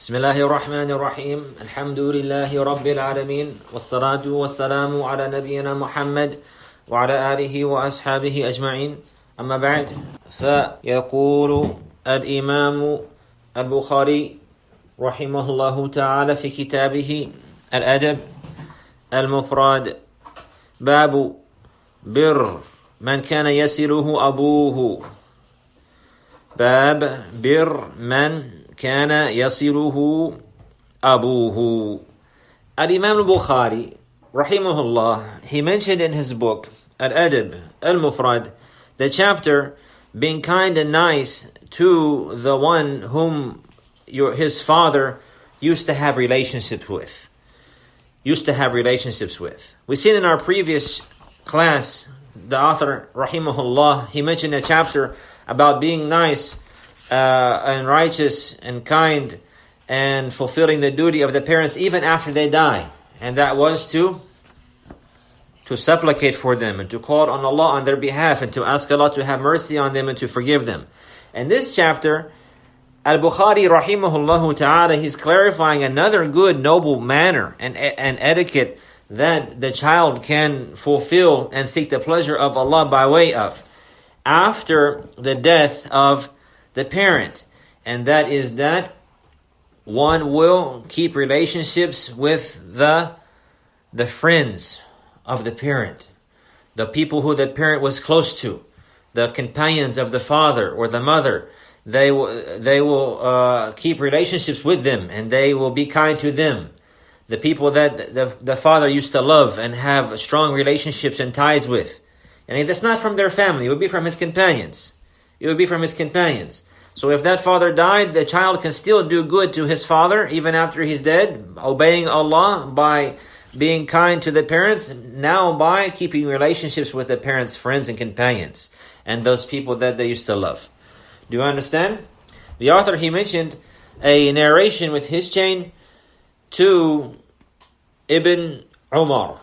بسم الله الرحمن الرحيم الحمد لله رب العالمين والصلاة والسلام على نبينا محمد وعلى آله وأصحابه أجمعين أما بعد فيقول الإمام البخاري رحمه الله تعالى في كتابه الأدب المفرد باب بر من كان يصله أبوه باب بر من كان يصله أبوه. Al-Imam al-Bukhari rahimahullah, he mentioned in his book Al-Aadaab Al-Mufrad, the chapter being kind and nice to the one whom his father used to have relationships with. We've seen in our previous class, the author rahimahullah, he mentioned a chapter about being nice and righteous and kind and fulfilling the duty of the parents even after they die. And that was to supplicate for them and to call on Allah on their behalf and to ask Allah to have mercy on them and to forgive them. And this chapter, Al-Bukhari rahimahullah ta'ala, he's clarifying another good noble manner and etiquette that the child can fulfill and seek the pleasure of Allah by way of after the death of the parent, and that is that one will keep relationships with the friends of the parent, the people who the parent was close to, the companions of the father or the mother. They will keep relationships with them, and they will be kind to them. The people that the father used to love and have strong relationships and ties with. And if that's not from their family, it would be from his companions. So if that father died, the child can still do good to his father even after he's dead, obeying Allah by being kind to the parents, now by keeping relationships with the parents' friends and companions and those people that they used to love. Do you understand? The author, he mentioned a narration with his chain to Ibn Umar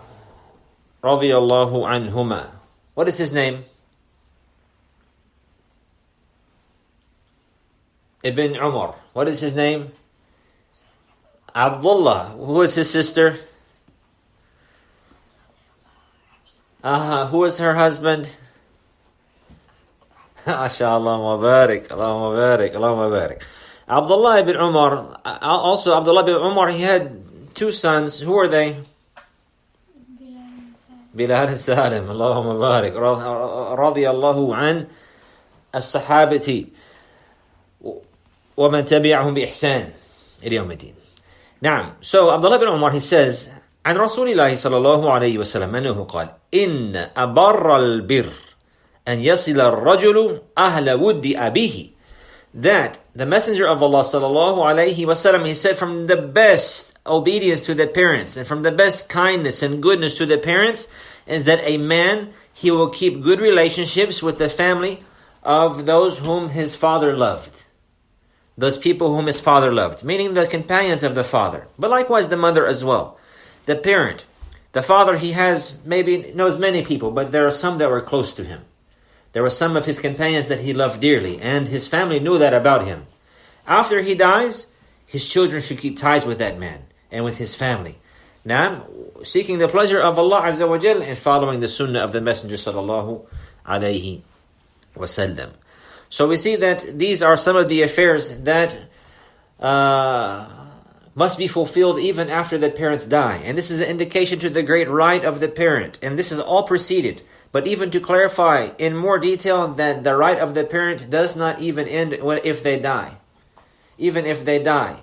radiyallahu anhuma. What is his name? Ibn Umar. What is his name? Abdullah. Who is his sister? Who is her husband? MashaAllah, Mubarak, Allah Mubarak. Abdullah ibn Umar. Also, Abdullah ibn Umar, he had two sons. Who are they? Bilal and Salim. Allahumma barik. Radiyallahu an as-sahabati. وَمَنْ تَبِعَهُمْ بِإِحْسَانٍ إِلَى يَوْمِ الدِّينِ. Now, so Abdullah bin Umar, he says, عن رسول الله صلى الله عليه وسلم أنه قال إن أبر البر أن يصل الرجل أهل ود أبيه. That the Messenger of Allah صلى الله عليه وسلم, he said, from the best obedience to the parents and from the best kindness and goodness to the parents is that a man, he will keep good relationships with the family of those whom his father loved. Those people whom his father loved, meaning the companions of the father, but likewise the mother as well. The parent, the father, he knows many people, but there are some that were close to him. There were some of his companions that he loved dearly, and his family knew that about him. After he dies, his children should keep ties with that man and with his family. Now, seeking the pleasure of Allah Azza wa Jal and following the sunnah of the Messenger sallallahu alayhi wasallam. So we see that these are some of the affairs that must be fulfilled even after the parents die. And this is an indication to the great right of the parent. And this is all preceded. But even to clarify in more detail that the right of the parent does not even end if they die. Even if they die.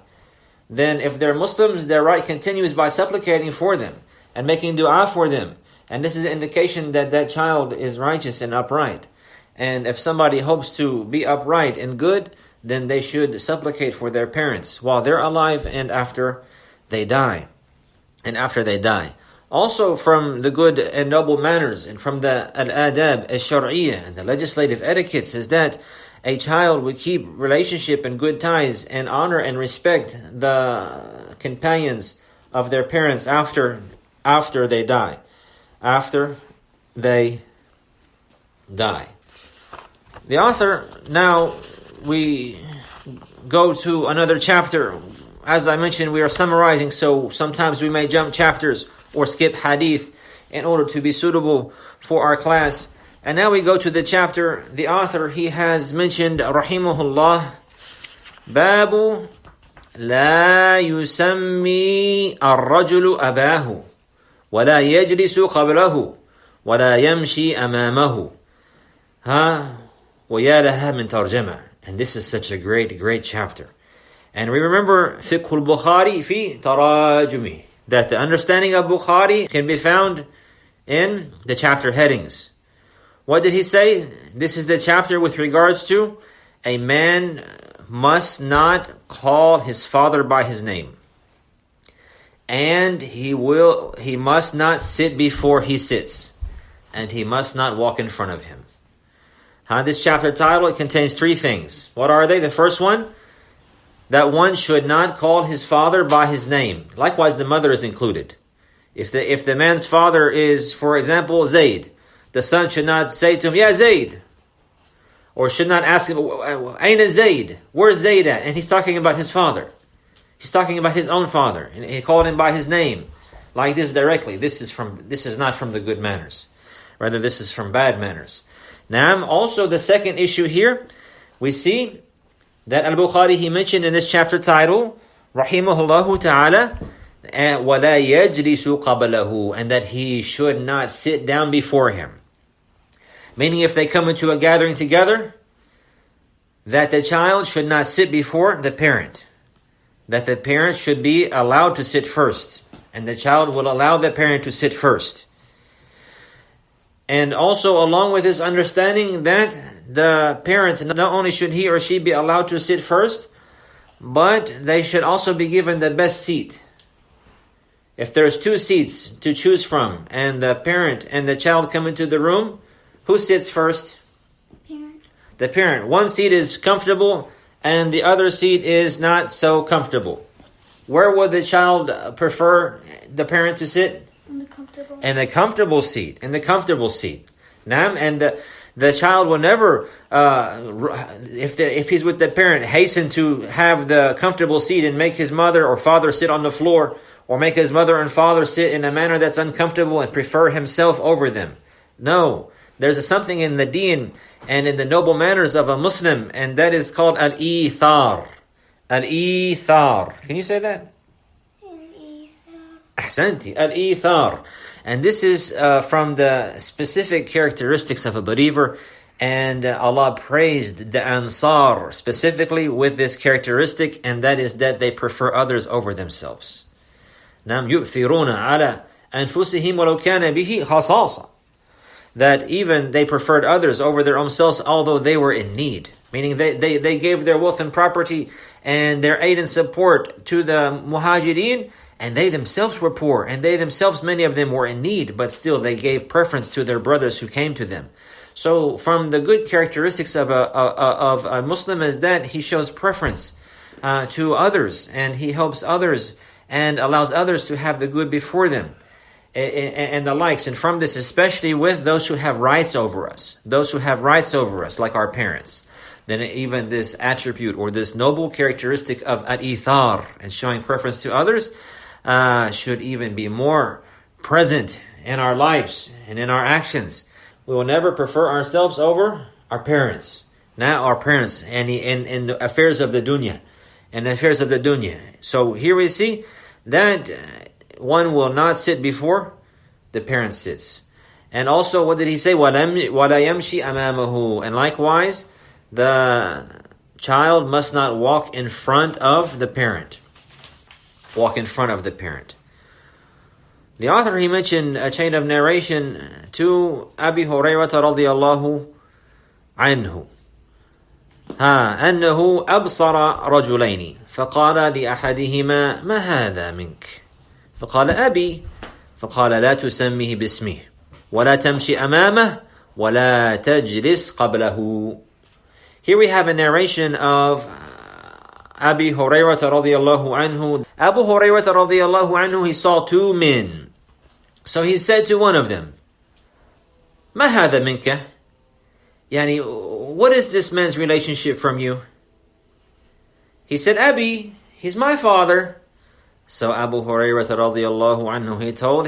Then if they're Muslims, their right continues by supplicating for them and making dua for them. And this is an indication that that child is righteous and upright. And if somebody hopes to be upright and good, then they should supplicate for their parents while they're alive and after they die. Also from the good and noble manners and from the Al-Aadaab As-Shar'eeah and the legislative etiquettes is that a child would keep relationship and good ties and honor and respect the companions of their parents after they die. The author, now we go to another chapter as I mentioned, we are summarizing, so sometimes we may jump chapters or skip hadith in order to be suitable for our class. And now we go to the chapter. The author, he has mentioned, rahimahullah, Babu la yusammi ar-rajulu abahu wa la yajlisu qablahu wa la yamshi amamahu. Ha wa ya laha min tarjama. And this is such a great chapter. And we remember fiqh al-Bukhari fi tarajumi, that the understanding of Bukhari can be found in the chapter headings. What did he say? This is the chapter with regards to a man must not call his father by his name. And he must not sit before he sits. And he must not walk in front of him. This chapter title, it contains 3 things. What are they? The first one, that one should not call his father by his name. Likewise, the mother is included. If the man's father is, for example, Zayd, the son should not say to him, Ya Zayd, or should not ask him, Aina Zayd? Where's Zayd at? And he's talking about his father. He's talking about his own father, and he called him by his name, like this directly. This is not from the good manners. Rather, this is from bad manners. Now, also the second issue here, we see that Al-Bukhari, he mentioned in this chapter title, rahimahullahu ta'ala, وَلَا يَجْلِسُ قَبَلَهُ, and that he should not sit down before him. Meaning, if they come into a gathering together, that the child should not sit before the parent. That the parent should be allowed to sit first. And the child will allow the parent to sit first. And also, along with this understanding that the parent, not only should he or she be allowed to sit first, but they should also be given the best seat. If there's 2 seats to choose from, and the parent and the child come into the room, who sits first? Parent. The parent. One seat is comfortable, and the other seat is not so comfortable. Where would the child prefer the parent to sit? In the comfortable. In the comfortable seat. In the comfortable seat. Now, and the child will never, if he's with the parent, hasten to have the comfortable seat and make his mother or father sit on the floor, or make his mother and father sit in a manner that's uncomfortable and prefer himself over them. No. There's something in the deen and in the noble manners of a Muslim, and that is called al-ithar. Al-ithar. Can you say that? Ahsanti. Al-ithar. And this is from the specific characteristics of a believer, and Allah praised the Ansar specifically with this characteristic, and that is that they prefer others over themselves. Nam yu'thiruna ala anfusihim walau kana bihi khasasa. That even they preferred others over their own selves, although they were in need. Meaning they gave their wealth and property and their aid and support to the muhajirin, and they themselves were poor, and they themselves, many of them, were in need, but still they gave preference to their brothers who came to them. So from the good characteristics of a Muslim is that he shows preference to others, and he helps others and allows others to have the good before them. And the likes, and from this, especially with those who have rights over us, like our parents, then even this attribute or this noble characteristic of al-ithar and showing preference to others should even be more present in our lives and in our actions. We will never prefer ourselves over our parents. Now our parents and in the affairs of the dunya, So here we see that one will not sit before the parent sits. And also, what did he say? وَلَا يَمْشِي أَمَامَهُ. And likewise, the child must not walk in front of the parent. The author, he mentioned a chain of narration to Abi Hurayrata radiyallahu anhu. أنه أبصر رجلين فقال لأحدهما ما هذا منك؟ فقال أبي. فقال لا تسميه باسمه ولا تمشي أمامه ولا تجلس قبله. Here we have a narration of Abi Hurayrata radiyallahu anhu. Abu Hurayrata radiyallahu anhu, he saw 2 men. So he said to one of them, ما هذا منك? What is this man's relationship from you? He said, Abi. he's my father. So Abu Hurairah radiyallahu anhu, he told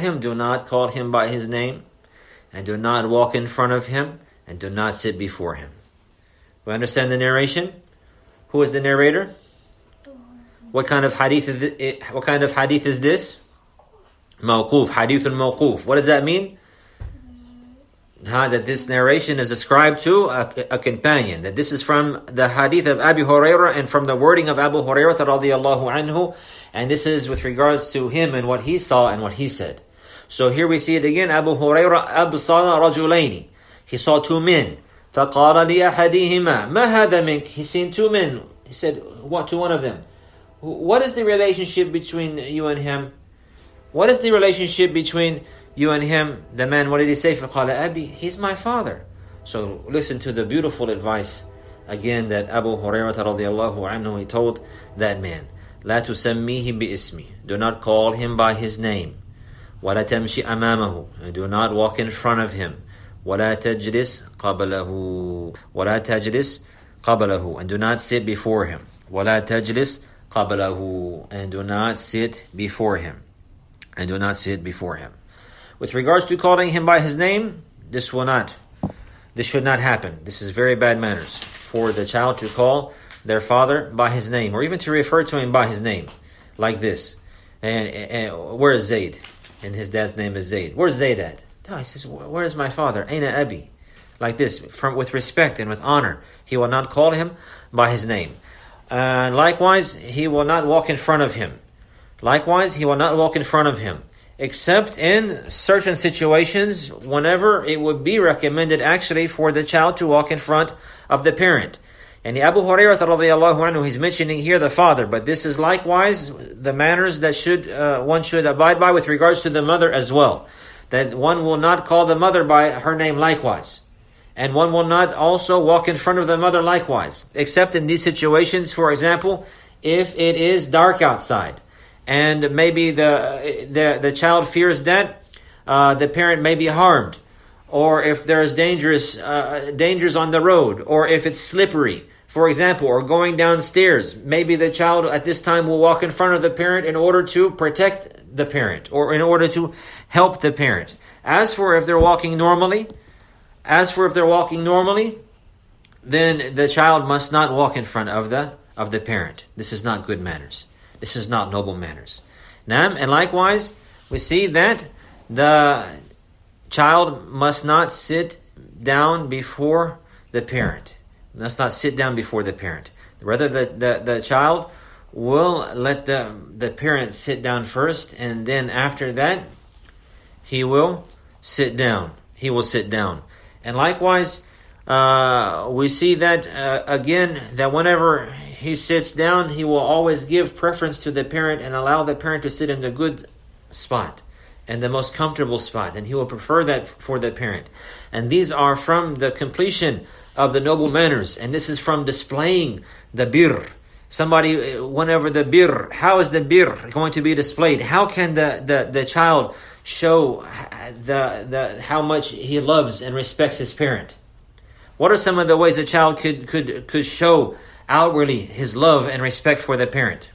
him, do not call him by his name, and do not walk in front of him, and do not sit before him. We understand the narration? Who is the narrator? What kind of hadith is this? Mawquf, hadithun mawquf. What does that mean? That this narration is ascribed to a companion. That this is from the hadith of Abu Hurairah and from the wording of Abu Hurairah radiyallahu anhu. And this is with regards to him and what he saw and what he said. So here we see it again. Abu Hurairah absara rajulaini. He saw two men. فَقَالَ لِأَحَدِهِمَا مَا هَذَا مِنْكَ. He seen two men. He said, what to one of them? What is the relationship between you and him? What is the relationship between you and him? The man, what did he say? فَقَالَ أَبِي. He's my father. So listen to the beautiful advice again that Abu Hurairah radiyallahu anhu, he told that man. لا تسميه باسمي. Do not call him by his name. ولا تمشي أمامه. Do not walk in front of him. ولا تجلس قبله. ولا تجلس قبله. And do not sit before him. ولا تجلس قبله. And do not sit before him. And do not sit before him. With regards to calling him by his name, this should not happen. This is very bad manners for the child to call their father by his name, or even to refer to him by his name, like this. And where is Zayd? And his dad's name is Zayd. Where's Zayd at? No, he says, where is my father? Aina Abi? Like this, with respect and with honor. He will not call him by his name. Likewise, he will not walk in front of him. Except in certain situations, whenever it would be recommended actually for the child to walk in front of the parent. And the Abu Hurairah radiyallahu anhu, he's mentioning here the father, but this is likewise the manners that one should abide by with regards to the mother as well. That one will not call the mother by her name likewise. And one will not also walk in front of the mother likewise. Except in these situations, for example, if it is dark outside, and maybe the child fears that the parent may be harmed, or if there's dangers on the road, or if it's slippery, for example, or going downstairs, maybe the child at this time will walk in front of the parent in order to protect the parent, or in order to help the parent. As for if they're walking normally, then the child must not walk in front of the parent. This is not good manners. This is not noble manners. And likewise, we see that the child must not sit down before the parent. Rather, the child will let the parent sit down first, and then after that, he will sit down. And likewise, we see that again, that whenever he sits down, he will always give preference to the parent and allow the parent to sit in the good spot and the most comfortable spot, and he will prefer that for the parent. And these are from the completion of the noble manners, and this is from displaying the birr. Somebody, whenever the birr, how is the birr going to be displayed? How can the child show how much he loves and respects his parent? What are some of the ways a child could show outwardly his love and respect for the parent?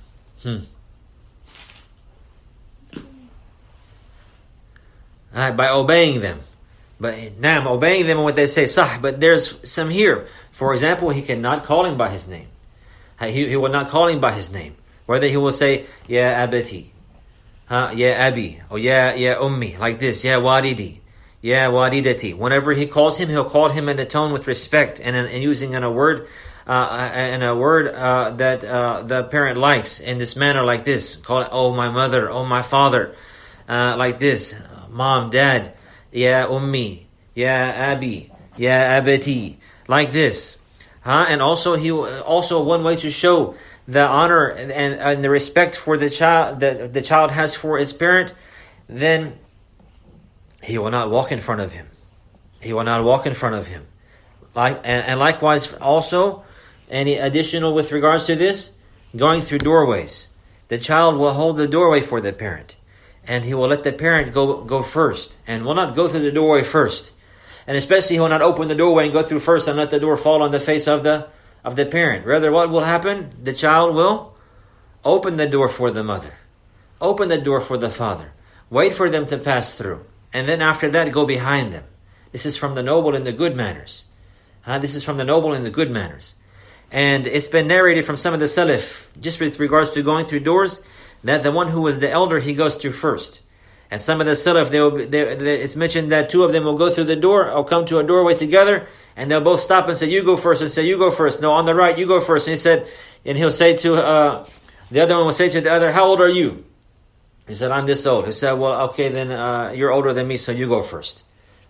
By obeying them. But now obeying them in what they say, sah. But there's some here. For example, he cannot call him by his name. He will not call him by his name. Whether he will say, Ya abati, Ya abi, or Ya ummi, like this, Ya walidi, Ya walidati. Whenever he calls him, he'll call him in a tone with respect and using a word that the parent likes in this manner, like this. Call it, oh my mother, oh my father, like this. Mom, dad, Ya ummi, Ya abi, Ya abati, like this. And also one way to show the honor and the respect for the child that the child has for his parent, then he will not walk in front of him. And likewise also, any additional with regards to this, going through doorways. The child will hold the doorway for the parent, and he will let the parent go first, and will not go through the doorway first. And especially he will not open the doorway and go through first and let the door fall on the face of the of the parent. Rather, what will happen? The child will open the door for the mother, open the door for the father, wait for them to pass through, and then after that go behind them. This is from the noble and the good manners. This is from the noble and the good manners. And it's been narrated from some of the Salaf, just with regards to going through doors, that the one who was the elder, he goes through first. And some of the Salaf, it's mentioned that two of them will go through the door, or come to a doorway together, and they'll both stop and say, you go first, and say, you go first. No, on the right, you go first. And he'll say to, the other one will say to the other, how old are you? He said, I'm this old. He said, well, okay, then you're older than me, so you go first.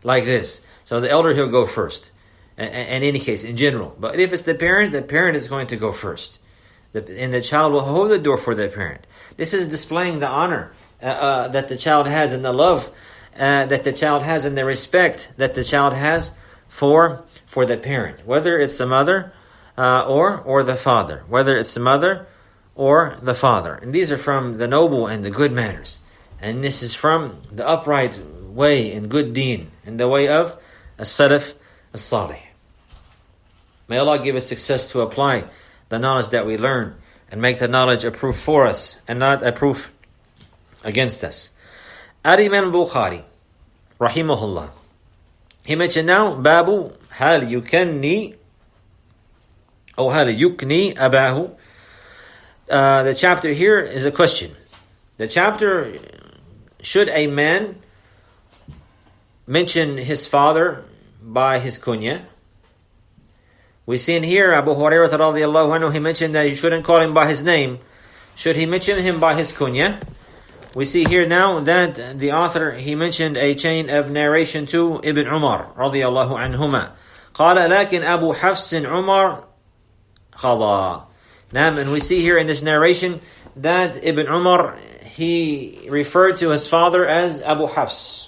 Like this. So the elder, he'll go first. In any case, in general. But if it's the parent is going to go first. And the child will hold the door for the parent. This is displaying the honor that the child has, and the love that the child has, and the respect that the child has for the parent. Whether it's the mother or the father. Whether it's the mother or the father. And these are from the noble and the good manners. And this is from the upright way and good deen, in the way of As-Salaf As-Salih. May Allah give us success to apply the knowledge that we learn, and make the knowledge a proof for us and not a proof against us. Al-Imam Bukhari, rahimahullah, he mentioned now, Babu hal yukanni or hal yukni abahu. The chapter here is a question. The chapter, should a man mention his father by his kunya? We see in here, Abu Hurairah radiallahu anhu, he mentioned that you shouldn't call him by his name. Should he mention him by his kunya? We see here now that the author, he mentioned a chain of narration to Ibn Umar radiallahu anhuma. قال لكن أبو حفص عمر قضى. And we see here in this narration that Ibn Umar, he referred to his father as Abu Hafs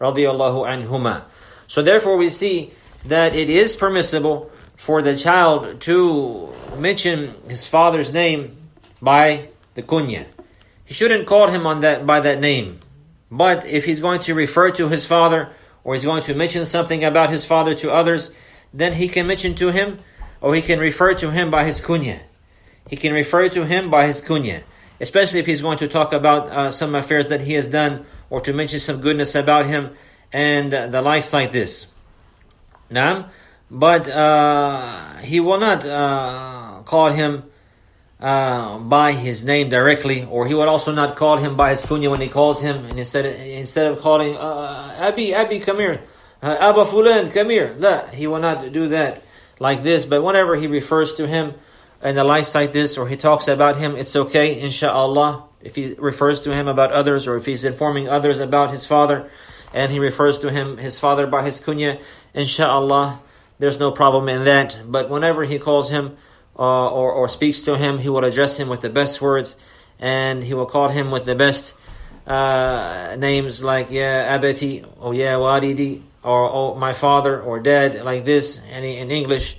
radiallahu anhuma. So therefore we see that it is permissible for the child to mention his father's name by the kunya. He shouldn't call him by that name. But if he's going to refer to his father, or he's going to mention something about his father to others, then he can mention to him, or he can refer to him by his kunya. He can refer to him by his kunya. Especially if he's going to talk about some affairs that he has done, or to mention some goodness about him, and the likes like this. Naam. But he will not call him by his name directly, or he would also not call him by his kunya when he calls him. And instead of calling Abi, come here, Abba Fulan, come here. La, he will not do that like this. But whenever he refers to him and the likes like this, or he talks about him, it's okay, inshaAllah. If he refers to him about others, or if he's informing others about his father, and he refers to his father by his kunya, inshaAllah, there's no problem in that. But whenever he calls him or speaks to him, he will address him with the best words, and he will call him with the best names, like Ya Abati, or Ya Walidi, or oh, my father, or dad, like this, and in English.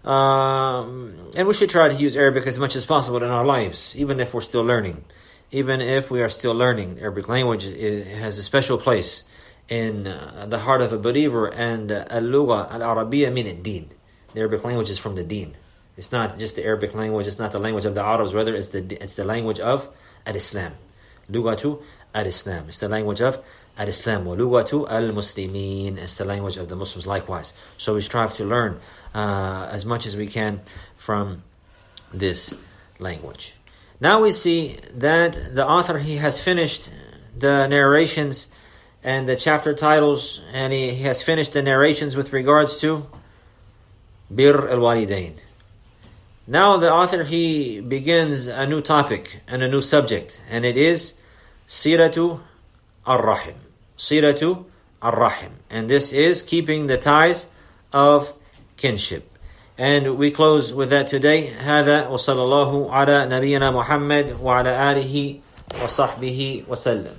And we should try to use Arabic as much as possible in our lives, even if we're still learning. Even if we are still learning, the Arabic language has a special place in the heart of a believer. And al-lugha al-arabiyya min ad-din. The Arabic language is from the deen. It's not just the Arabic language, it's not the language of the Arabs, rather it's the language of al-Islam. Lughatu al-Islam. It's the language of al-Islam. Wa lughatu al-Muslimin. It's the language of the Muslims likewise. So we strive to learn as much as we can from this language. Now we see that the author, he has finished the narrations and the chapter titles, and he has finished the narrations with regards to Bir al-Walidain. Now the author, he begins a new topic and a new subject, and it is Siratu al-Rahim. Siratu al-Rahim. And this is keeping the ties of kinship. And we close with that today. هذا وصلى الله على نبينا محمد وعلى آله وصحبه وسلم.